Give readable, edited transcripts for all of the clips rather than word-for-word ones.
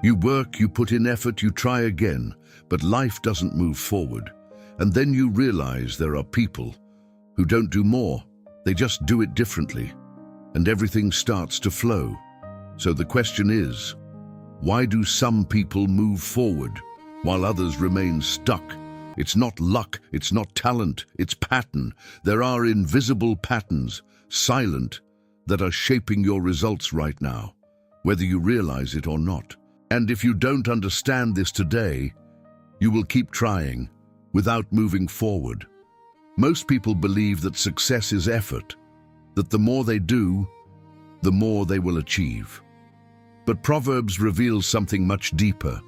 You work, you put in effort, you try again, but life doesn't move forward. And then you realize there are people who don't do more, they just do it differently, and everything starts to flow. So the question is, why do some people move forward while others remain stuck? It's not luck, it's not talent, it's pattern. There are invisible patterns, silent, that are shaping your results right now, whether you realize it or not. And if you don't understand this today, you will keep trying without moving forward. Most people believe that success is effort, that the more they do, the more they will achieve. But Proverbs reveals something much deeper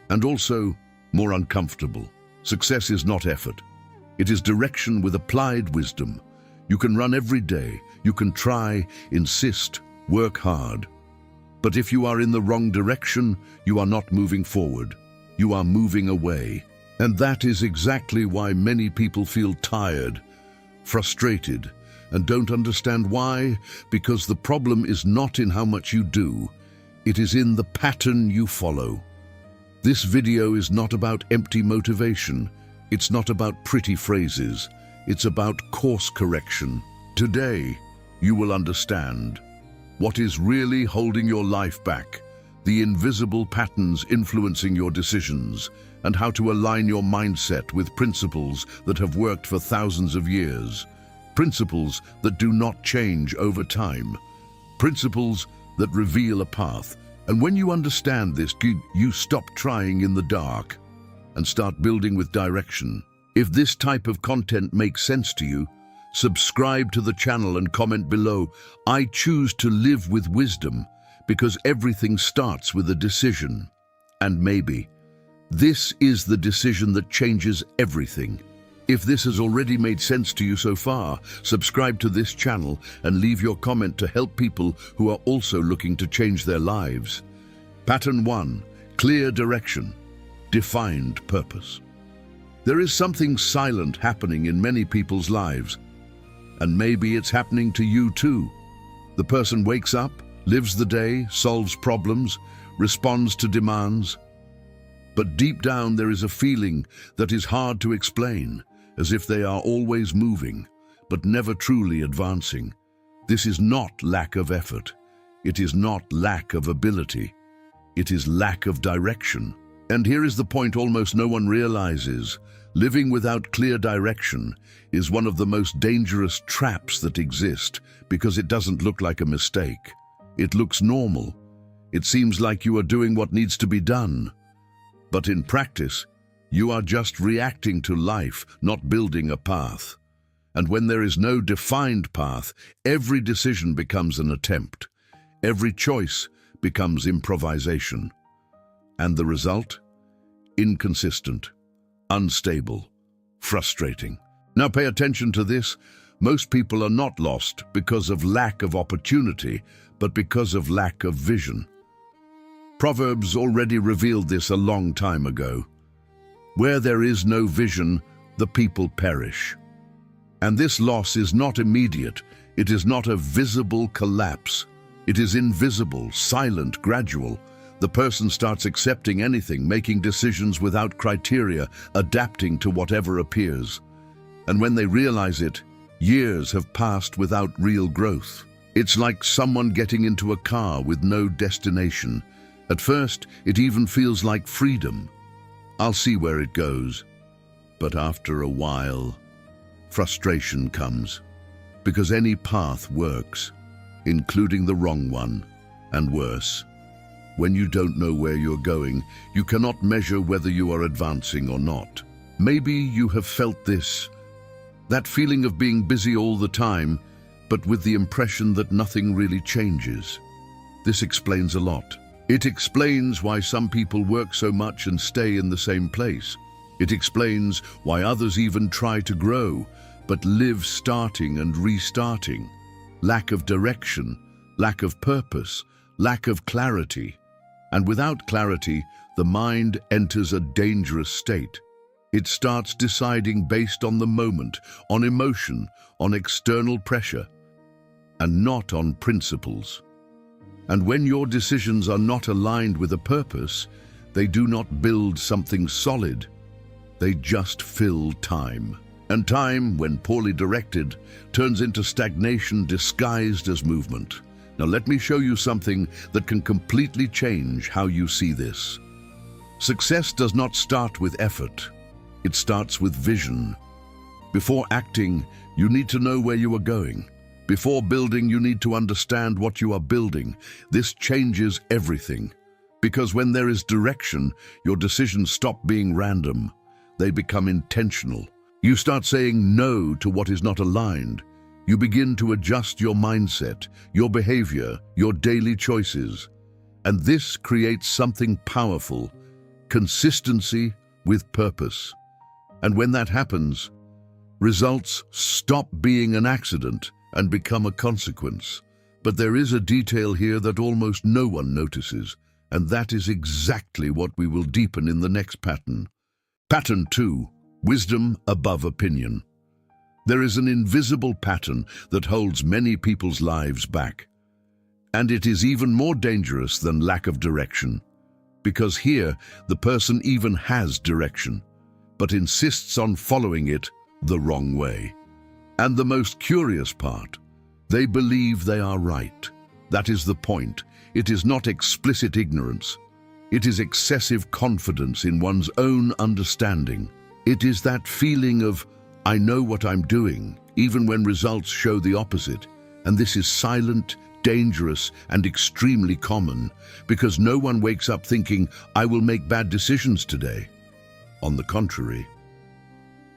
and also more uncomfortable. Success is not effort. It is direction with applied wisdom. You can run every day. You can try, insist, work hard. But if you are in the wrong direction, you are not moving forward. You are moving away. And that is exactly why many people feel tired, frustrated, and don't understand why, because the problem is not in how much you do. It is in the pattern you follow. This video is not about empty motivation. It's not about pretty phrases. It's about course correction. Today, you will understand what is really holding your life back, the invisible patterns influencing your decisions, and how to align your mindset with principles that have worked for thousands of years. Principles that do not change over time. Principles that reveal a path. And when you understand this, you stop trying in the dark and start building with direction. If this type of content makes sense to you, subscribe to the channel and comment below. I choose to live with wisdom because everything starts with a decision. And maybe this is the decision that changes everything. If this has already made sense to you so far, subscribe to this channel and leave your comment to help people who are also looking to change their lives. Pattern 1. Clear direction. Defined purpose. There is something silent happening in many people's lives, and maybe it's happening to you too. The person wakes up, lives the day, solves problems, responds to demands, but deep down there is a feeling that is hard to explain, as if they are always moving, but never truly advancing. This is not lack of effort. It is not lack of ability. It is lack of direction. And here is the point almost no one realizes. Living without clear direction is one of the most dangerous traps that exist because it doesn't look like a mistake. It looks normal. It seems like you are doing what needs to be done. But in practice, you are just reacting to life, not building a path. And when there is no defined path, every decision becomes an attempt. Every choice becomes improvisation. And the result? Inconsistent, unstable, frustrating. Now pay attention to this. Most people are not lost because of lack of opportunity, but because of lack of vision. Proverbs already revealed this a long time ago. Where there is no vision, the people perish. And this loss is not immediate. It is not a visible collapse. It is invisible, silent, gradual. The person starts accepting anything, making decisions without criteria, adapting to whatever appears. And when they realize it, years have passed without real growth. It's like someone getting into a car with no destination. At first, it even feels like freedom. I'll see where it goes. But after a while, frustration comes. Because any path works, including the wrong one, and worse. When you don't know where you're going, you cannot measure whether you are advancing or not. Maybe you have felt this, that feeling of being busy all the time, but with the impression that nothing really changes. This explains a lot. It explains why some people work so much and stay in the same place. It explains why others even try to grow, but live starting and restarting. Lack of direction, lack of purpose, lack of clarity. And without clarity, the mind enters a dangerous state. It starts deciding based on the moment, on emotion, on external pressure, and not on principles. And when your decisions are not aligned with a purpose, they do not build something solid. They just fill time. And time, when poorly directed, turns into stagnation disguised as movement. Now let me show you something that can completely change how you see this. Success does not start with effort. It starts with vision. Before acting, you need to know where you are going. Before building, you need to understand what you are building. This changes everything. Because when there is direction, your decisions stop being random. They become intentional. You start saying no to what is not aligned. You begin to adjust your mindset, your behavior, your daily choices. And this creates something powerful: consistency with purpose. And when that happens, results stop being an accident and become a consequence. But there is a detail here that almost no one notices, and that is exactly what we will deepen in the next pattern. Pattern 2. Wisdom above opinion. There is an invisible pattern that holds many people's lives back. And it is even more dangerous than lack of direction. Because here, the person even has direction, but insists on following it the wrong way. And the most curious part, they believe they are right. That is the point. It is not explicit ignorance. It is excessive confidence in one's own understanding. It is that feeling of, I know what I'm doing, even when results show the opposite. And this is silent, dangerous, and extremely common, because no one wakes up thinking, I will make bad decisions today. On the contrary,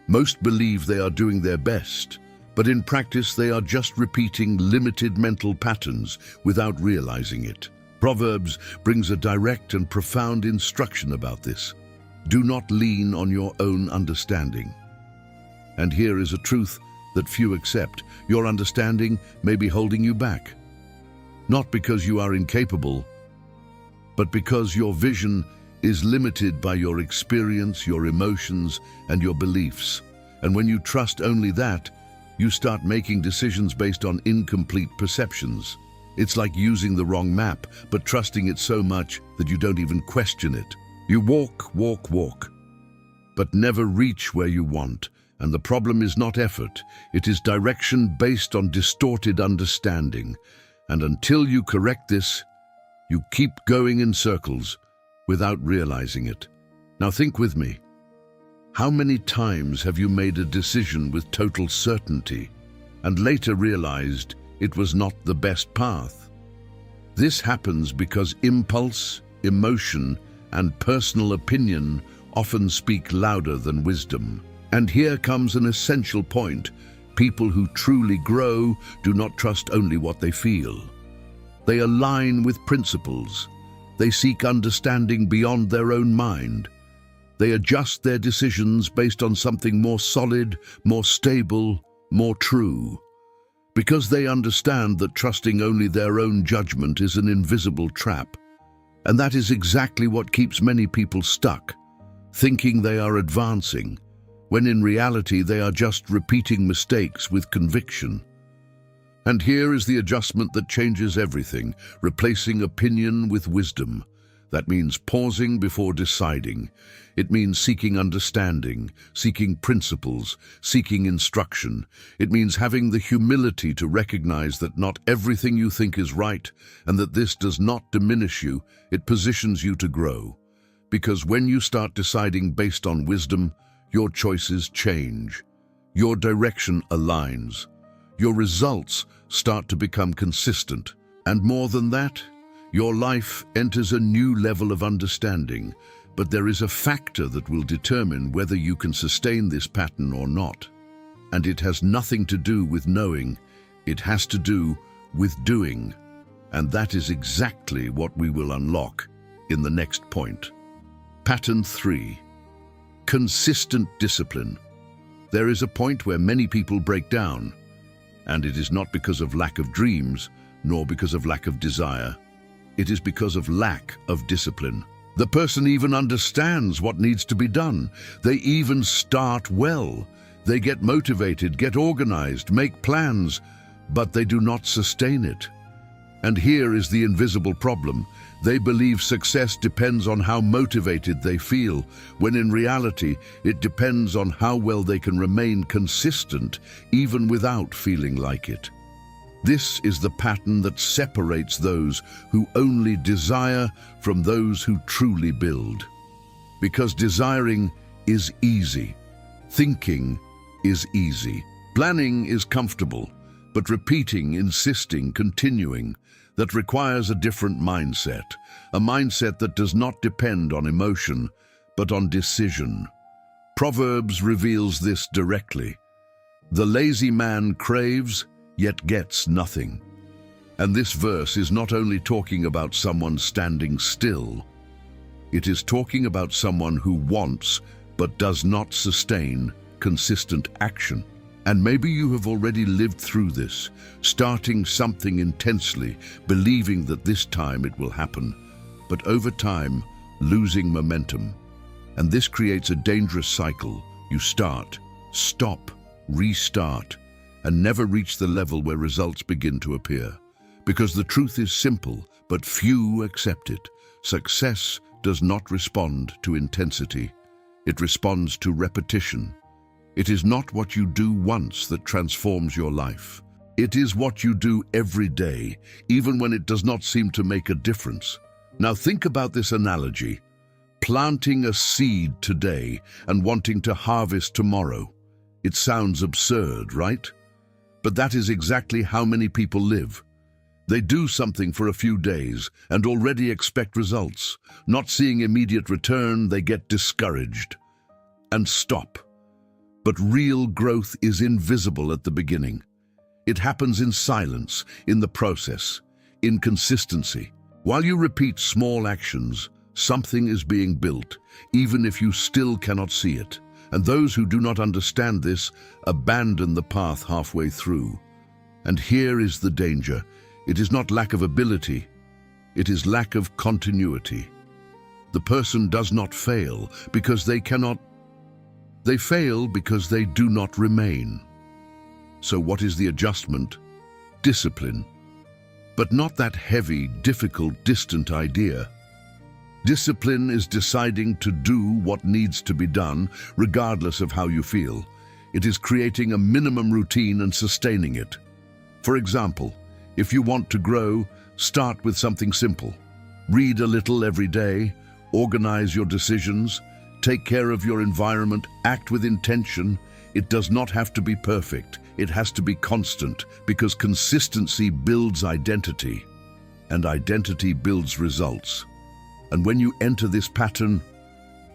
most believe they are doing their best, but in practice they are just repeating limited mental patterns without realizing it. Proverbs brings a direct and profound instruction about this. Do not lean on your own understanding. And here is a truth that few accept. Your understanding may be holding you back. Not because you are incapable, but because your vision is limited by your experience, your emotions, and your beliefs. And when you trust only that, you start making decisions based on incomplete perceptions. It's like using the wrong map, but trusting it so much that you don't even question it. You walk, but never reach where you want. And the problem is not effort, it is direction based on distorted understanding. And until you correct this, you keep going in circles without realizing it. Now think with me. How many times have you made a decision with total certainty and later realized it was not the best path? This happens because impulse, emotion, and personal opinion often speak louder than wisdom. And here comes an essential point. People who truly grow do not trust only what they feel. They align with principles. They seek understanding beyond their own mind. They adjust their decisions based on something more solid, more stable, more true. Because they understand that trusting only their own judgment is an invisible trap. And that is exactly what keeps many people stuck, thinking they are advancing, when in reality they are just repeating mistakes with conviction. And here is the adjustment that changes everything, replacing opinion with wisdom. That means pausing before deciding. It means seeking understanding, seeking principles, seeking instruction. It means having the humility to recognize that not everything you think is right, and that this does not diminish you, it positions you to grow. Because when you start deciding based on wisdom, your choices change. Your direction aligns. Your results start to become consistent. And more than that, your life enters a new level of understanding. But there is a factor that will determine whether you can sustain this pattern or not. And it has nothing to do with knowing, it has to do with doing. And that is exactly what we will unlock in the next point. Pattern 3. Consistent discipline. There is a point where many people break down, and it is not because of lack of dreams, nor because of lack of desire. It is because of lack of discipline. The person even understands what needs to be done. They even start well. They get motivated, get organized, make plans, but they do not sustain it. And here is the invisible problem. They believe success depends on how motivated they feel, when in reality, it depends on how well they can remain consistent even without feeling like it. This is the pattern that separates those who only desire from those who truly build. Because desiring is easy, thinking is easy, planning is comfortable, but repeating, insisting, continuing, that requires a different mindset, a mindset that does not depend on emotion, but on decision. Proverbs reveals this directly. The lazy man craves, yet gets nothing. And this verse is not only talking about someone standing still, it is talking about someone who wants, but does not sustain, consistent action. And maybe you have already lived through this, starting something intensely, believing that this time it will happen, but over time, losing momentum. And this creates a dangerous cycle. You start, stop, restart, and never reach the level where results begin to appear. Because the truth is simple, but few accept it. Success does not respond to intensity. It responds to repetition. It is not what you do once that transforms your life. It is what you do every day, even when it does not seem to make a difference. Now think about this analogy. Planting a seed today and wanting to harvest tomorrow. It sounds absurd, right? But that is exactly how many people live. They do something for a few days and already expect results. Not seeing immediate return, they get discouraged and stop. But real growth is invisible at the beginning. It happens in silence, in the process, in consistency. While you repeat small actions, something is being built, even if you still cannot see it. And those who do not understand this abandon the path halfway through. And here is the danger. It is not lack of ability, it is lack of continuity. The person does not fail because they cannot. They fail because they do not remain. So what is the adjustment? Discipline. But not that heavy, difficult, distant idea. Discipline is deciding to do what needs to be done, regardless of how you feel. It is creating a minimum routine and sustaining it. For example, if you want to grow, start with something simple. Read a little every day, organize your decisions, take care of your environment, act with intention. It does not have to be perfect. It has to be constant, because consistency builds identity, and identity builds results. And when you enter this pattern,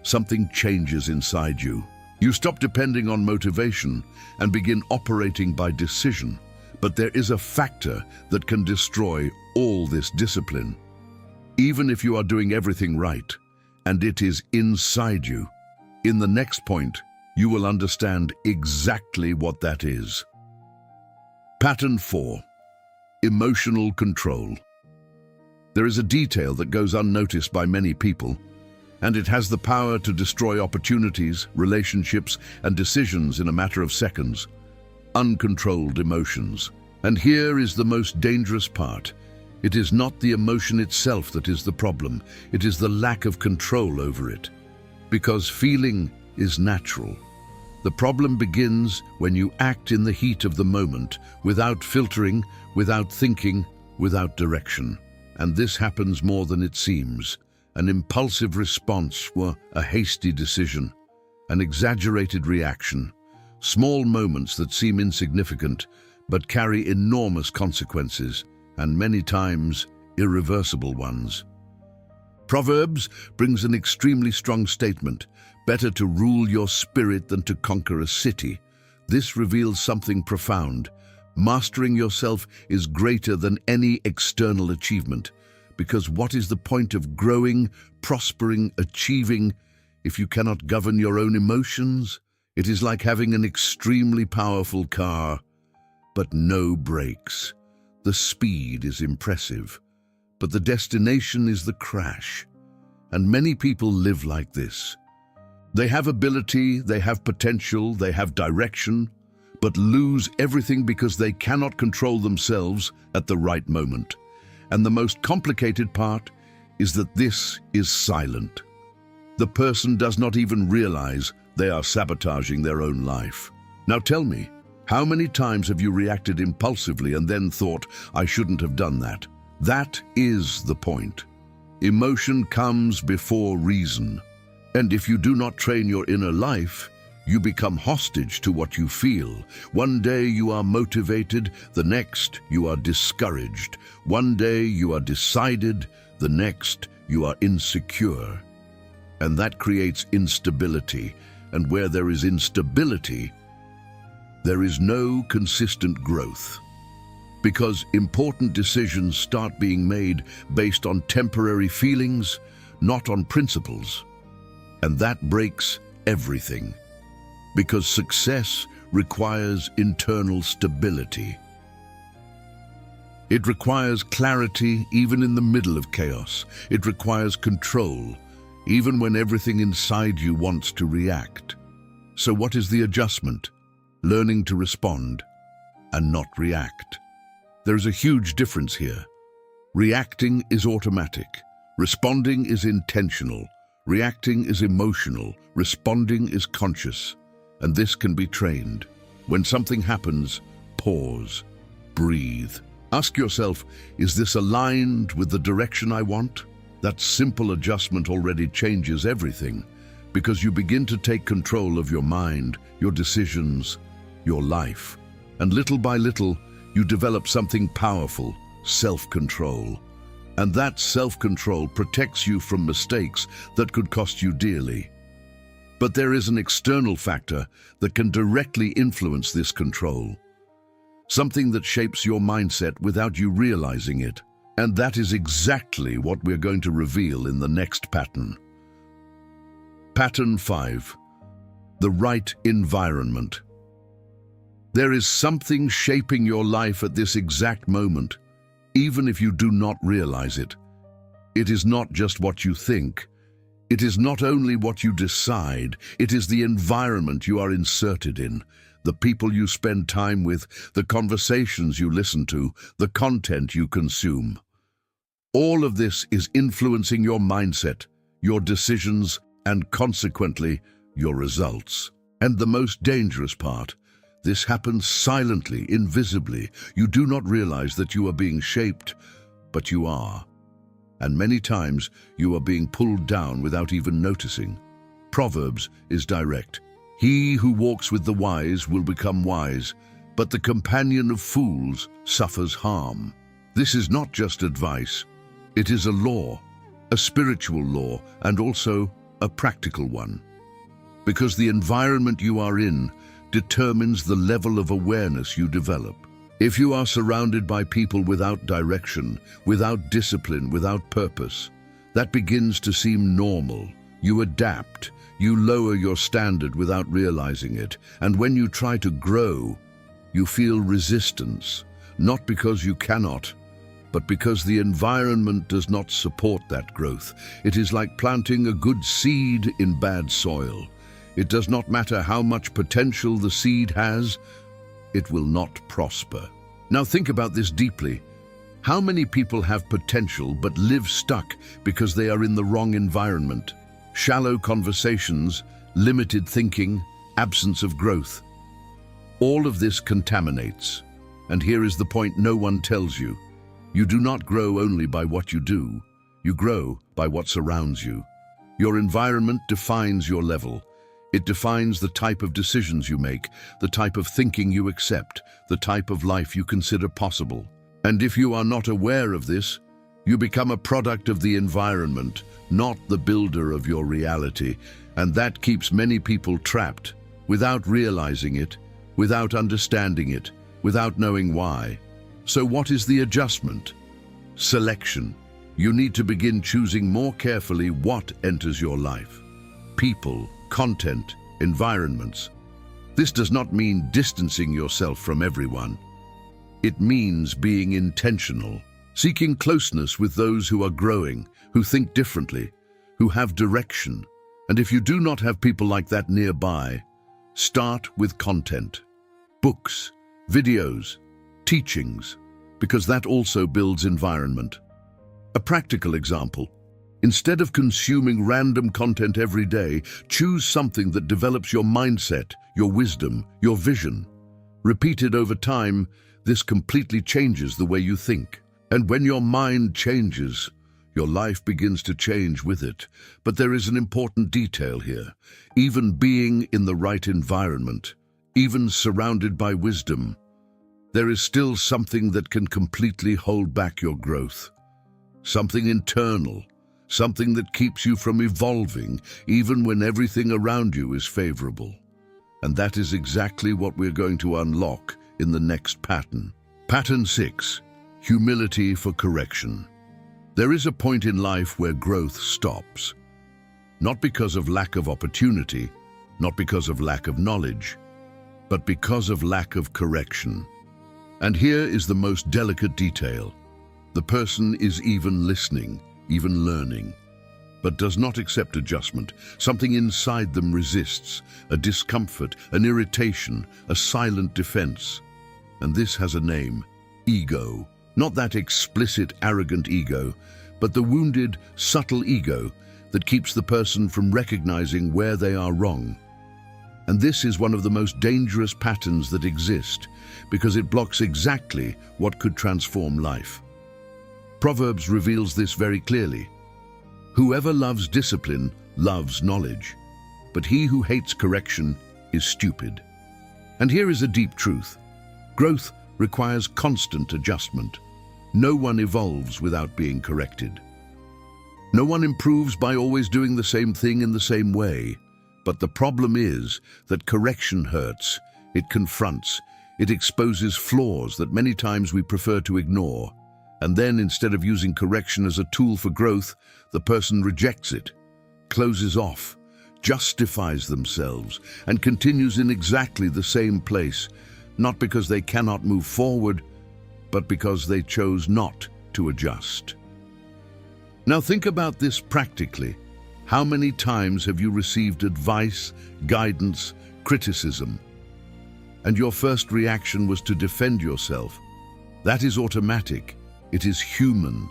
something changes inside you. You stop depending on motivation and begin operating by decision. But there is a factor that can destroy all this discipline. Even if you are doing everything right, and it is inside you. In the next point, you will understand exactly what that is. Pattern 4. Emotional control. There is a detail that goes unnoticed by many people, and it has the power to destroy opportunities, relationships, and decisions in a matter of seconds. Uncontrolled emotions. And here is the most dangerous part. It is not the emotion itself that is the problem. It is the lack of control over it. Because feeling is natural. The problem begins when you act in the heat of the moment, without filtering, without thinking, without direction. And this happens more than it seems. An impulsive response or a hasty decision, an exaggerated reaction, small moments that seem insignificant but carry enormous consequences, and many times irreversible ones. Proverbs brings an extremely strong statement: better to rule your spirit than to conquer a city. This reveals something profound. Mastering yourself is greater than any external achievement, because what is the point of growing, prospering, achieving, if you cannot govern your own emotions? It is like having an extremely powerful car, but no brakes. The speed is impressive, but the destination is the crash. And many people live like this. They have ability, they have potential, they have direction, but lose everything because they cannot control themselves at the right moment. And the most complicated part is that this is silent. The person does not even realize they are sabotaging their own life. Now tell me, how many times have you reacted impulsively and then thought, I shouldn't have done that? That is the point. Emotion comes before reason. And if you do not train your inner life, you become hostage to what you feel. One day you are motivated, the next you are discouraged. One day you are decided, the next you are insecure. And that creates instability. And where there is instability, there is no consistent growth. Because important decisions start being made based on temporary feelings, not on principles. And that breaks everything. Because success requires internal stability. It requires clarity even in the middle of chaos. It requires control, even when everything inside you wants to react. So what is the adjustment? Learning to respond and not react. There's a huge difference here. Reacting is automatic. Responding is intentional. Reacting is emotional. Responding is conscious. And this can be trained. When something happens, pause, breathe. Ask yourself, is this aligned with the direction I want? That simple adjustment already changes everything, because you begin to take control of your mind, your decisions, your life. And little by little, you develop something powerful, self-control. And that self-control protects you from mistakes that could cost you dearly. But there is an external factor that can directly influence this control. Something that shapes your mindset without you realizing it. And that is exactly what we're going to reveal in the next pattern. Pattern 5. The right environment. There is something shaping your life at this exact moment, even if you do not realize it. It is not just what you think. It is not only what you decide, it is the environment you are inserted in, the people you spend time with, the conversations you listen to, the content you consume. All of this is influencing your mindset, your decisions, and consequently, your results. And the most dangerous part, this happens silently, invisibly. You do not realize that you are being shaped, but you are. And many times, you are being pulled down without even noticing. Proverbs is direct. He who walks with the wise will become wise, but the companion of fools suffers harm. This is not just advice. It is a law, a spiritual law, and also a practical one. Because the environment you are in determines the level of awareness you develop. If you are surrounded by people without direction, without discipline, without purpose, that begins to seem normal. You adapt, you lower your standard without realizing it, and when you try to grow, you feel resistance, not because you cannot, but because the environment does not support that growth. It is like planting a good seed in bad soil. It does not matter how much potential the seed has, it will not prosper. Now think about this deeply. How many people have potential but live stuck because they are in the wrong environment? Shallow conversations, limited thinking, absence of growth. All of this contaminates. And here is the point no one tells you. You do not grow only by what you do. You grow by what surrounds you. Your environment defines your level. It defines the type of decisions you make, the type of thinking you accept, the type of life you consider possible. And if you are not aware of this, you become a product of the environment, not the builder of your reality. And that keeps many people trapped, without realizing it, without understanding it, without knowing why. So what is the adjustment? Selection. You need to begin choosing more carefully what enters your life. People, content, environments. This does not mean distancing yourself from everyone. It means being intentional, seeking closeness with those who are growing, who think differently, who have direction. And if you do not have people like that nearby, start with content. Books, videos, teachings, because that also builds environment. A practical example. Instead of consuming random content every day, choose something that develops your mindset, your wisdom, your vision. Repeated over time, this completely changes the way you think. And when your mind changes, your life begins to change with it. But there is an important detail here. Even being in the right environment, even surrounded by wisdom, there is still something that can completely hold back your growth. Something internal, something that keeps you from evolving, even when everything around you is favorable. And that is exactly what we're going to unlock in the next pattern. Pattern 6, humility for correction. There is a point in life where growth stops. Not because of lack of opportunity, not because of lack of knowledge, but because of lack of correction. And here is the most delicate detail. The person is even listening, even learning, but does not accept adjustment. Something inside them resists, a discomfort, an irritation, a silent defense. And this has a name, ego. Not that explicit, arrogant ego, but the wounded, subtle ego that keeps the person from recognizing where they are wrong. And this is one of the most dangerous patterns that exist, because it blocks exactly what could transform life. Proverbs reveals this very clearly. Whoever loves discipline loves knowledge, but he who hates correction is stupid. And here is a deep truth. Growth requires constant adjustment. No one evolves without being corrected. No one improves by always doing the same thing in the same way. But the problem is that correction hurts, it confronts, it exposes flaws that many times we prefer to ignore. And then, instead of using correction as a tool for growth, the person rejects it, closes off, justifies themselves, and continues in exactly the same place, not because they cannot move forward, but because they chose not to adjust. Now think about this practically. How many times have you received advice, guidance, criticism, and your first reaction was to defend yourself? That is automatic. It is human,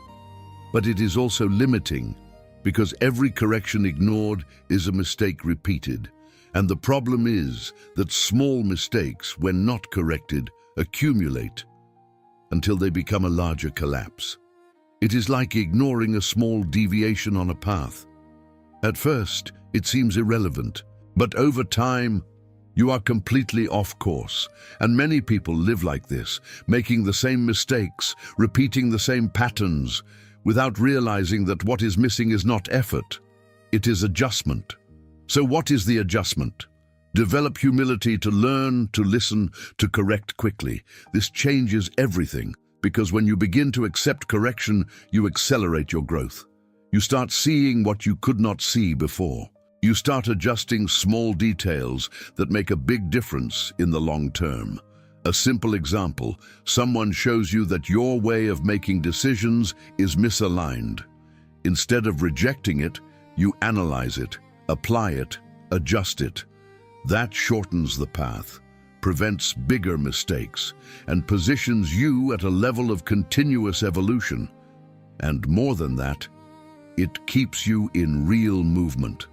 but it is also limiting, because every correction ignored is a mistake repeated. And the problem is that small mistakes, when not corrected, accumulate until they become a larger collapse. It is like ignoring a small deviation on a path. At first, it seems irrelevant, but over time, you are completely off course. And many people live like this, making the same mistakes, repeating the same patterns, without realizing that what is missing is not effort, it is adjustment. So what is the adjustment? Develop humility to learn, to listen, to correct quickly. This changes everything, because when you begin to accept correction, you accelerate your growth. You start seeing what you could not see before. You start adjusting small details that make a big difference in the long term. A simple example, someone shows you that your way of making decisions is misaligned. Instead of rejecting it, you analyze it, apply it, adjust it. That shortens the path, prevents bigger mistakes, and positions you at a level of continuous evolution. And more than that, it keeps you in real movement.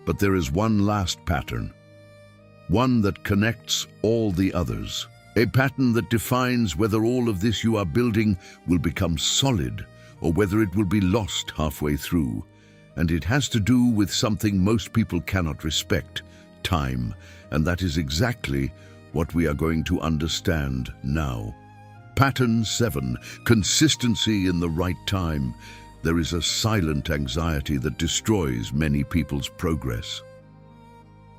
But there is one last pattern, one that connects all the others. A pattern that defines whether all of this you are building will become solid or whether it will be lost halfway through. And it has to do with something most people cannot respect, time. And that is exactly what we are going to understand now. Pattern 7, consistency in the right time. There is a silent anxiety that destroys many people's progress.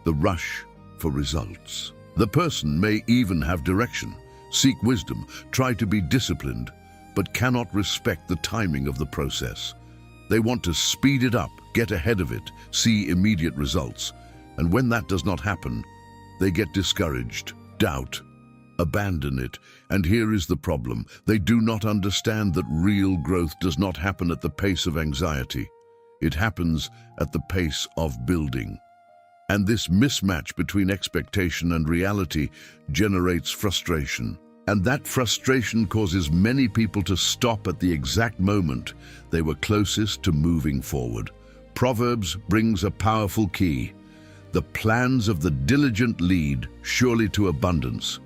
The rush for results. The person may even have direction, seek wisdom, try to be disciplined, but cannot respect the timing of the process. They want to speed it up, get ahead of it, see immediate results. And when that does not happen, they get discouraged, doubt, abandon it. And here is the problem. They do not understand that real growth does not happen at the pace of anxiety. It happens at the pace of building. And this mismatch between expectation and reality generates frustration. And that frustration causes many people to stop at the exact moment they were closest to moving forward. Proverbs brings a powerful key. The plans of the diligent lead surely to abundance,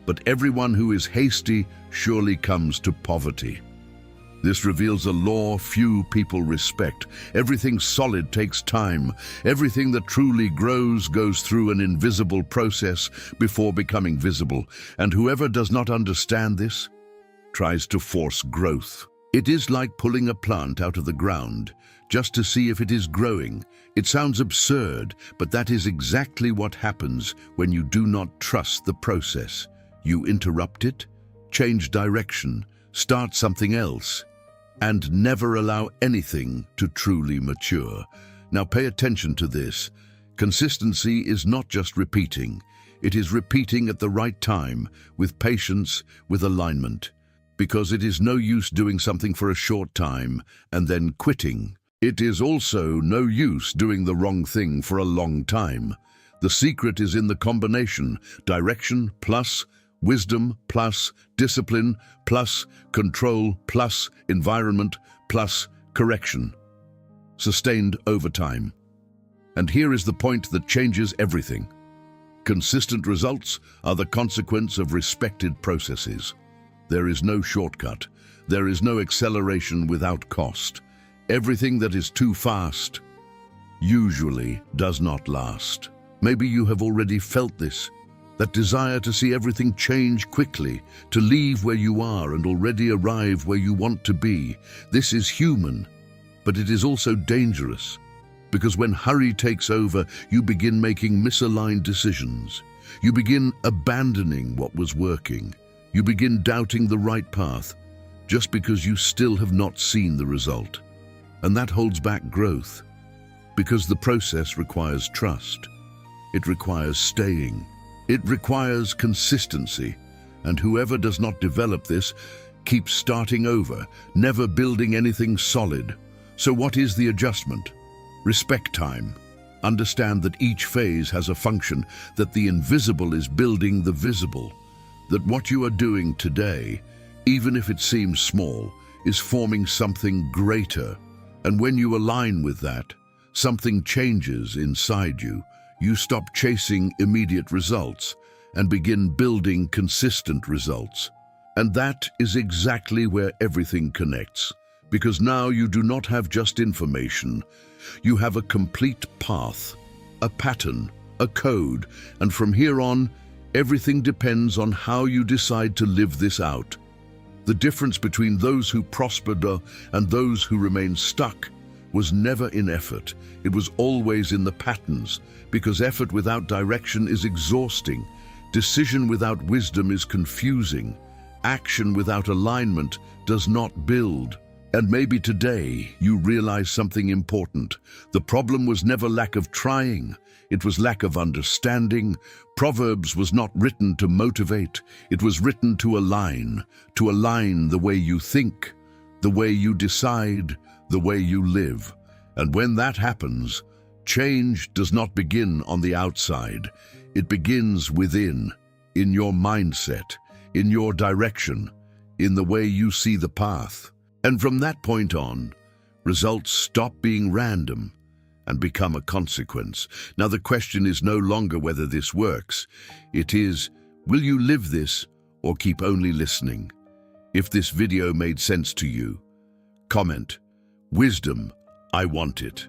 but everyone who is hasty surely comes to poverty. This reveals a law few people respect. Everything solid takes time. Everything that truly grows goes through an invisible process before becoming visible. And whoever does not understand this tries to force growth. It is like pulling a plant out of the ground just to see if it is growing. It sounds absurd, but that is exactly what happens when you do not trust the process. You interrupt it, change direction, start something else, and never allow anything to truly mature. Now pay attention to this. Consistency is not just repeating. It is repeating at the right time, with patience, with alignment. Because it is no use doing something for a short time and then quitting. It is also no use doing the wrong thing for a long time. The secret is in the combination: direction plus wisdom plus discipline plus control plus environment plus correction, sustained over time. And here is the point that changes everything. Consistent results are the consequence of respected processes. There is no shortcut. There is no acceleration without cost. Everything that is too fast usually does not last. Maybe you have already felt this. That desire to see everything change quickly, to leave where you are and already arrive where you want to be. This is human, but it is also dangerous, because when hurry takes over, you begin making misaligned decisions. You begin abandoning what was working. You begin doubting the right path, just because you still have not seen the result. And that holds back growth, because the process requires trust. It requires staying. It requires consistency, and whoever does not develop this keeps starting over, never building anything solid. So what is the adjustment? Respect time. Understand that each phase has a function, that the invisible is building the visible, that what you are doing today, even if it seems small, is forming something greater. And when you align with that, something changes inside you. You stop chasing immediate results and begin building consistent results. And that is exactly where everything connects, because now you do not have just information. You have a complete path, a pattern, a code, and from here on, everything depends on how you decide to live this out. The difference between those who prospered and those who remained stuck was never in effort. It was always in the patterns, because effort without direction is exhausting. Decision without wisdom is confusing. Action without alignment does not build. And maybe today you realize something important. The problem was never lack of trying. It was lack of understanding. Proverbs was not written to motivate. It was written to align the way you think, the way you decide, the way you live. And when that happens, change does not begin on the outside. It begins within, in your mindset, in your direction, in the way you see the path. And from that point on, results stop being random and become a consequence. Now the question is no longer whether this works. It is, will you live this or keep only listening? If this video made sense to you, comment, "Wisdom, I want it."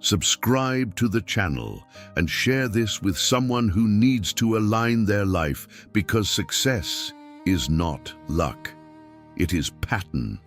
Subscribe to the channel and share this with someone who needs to align their life, because success is not luck. It is pattern.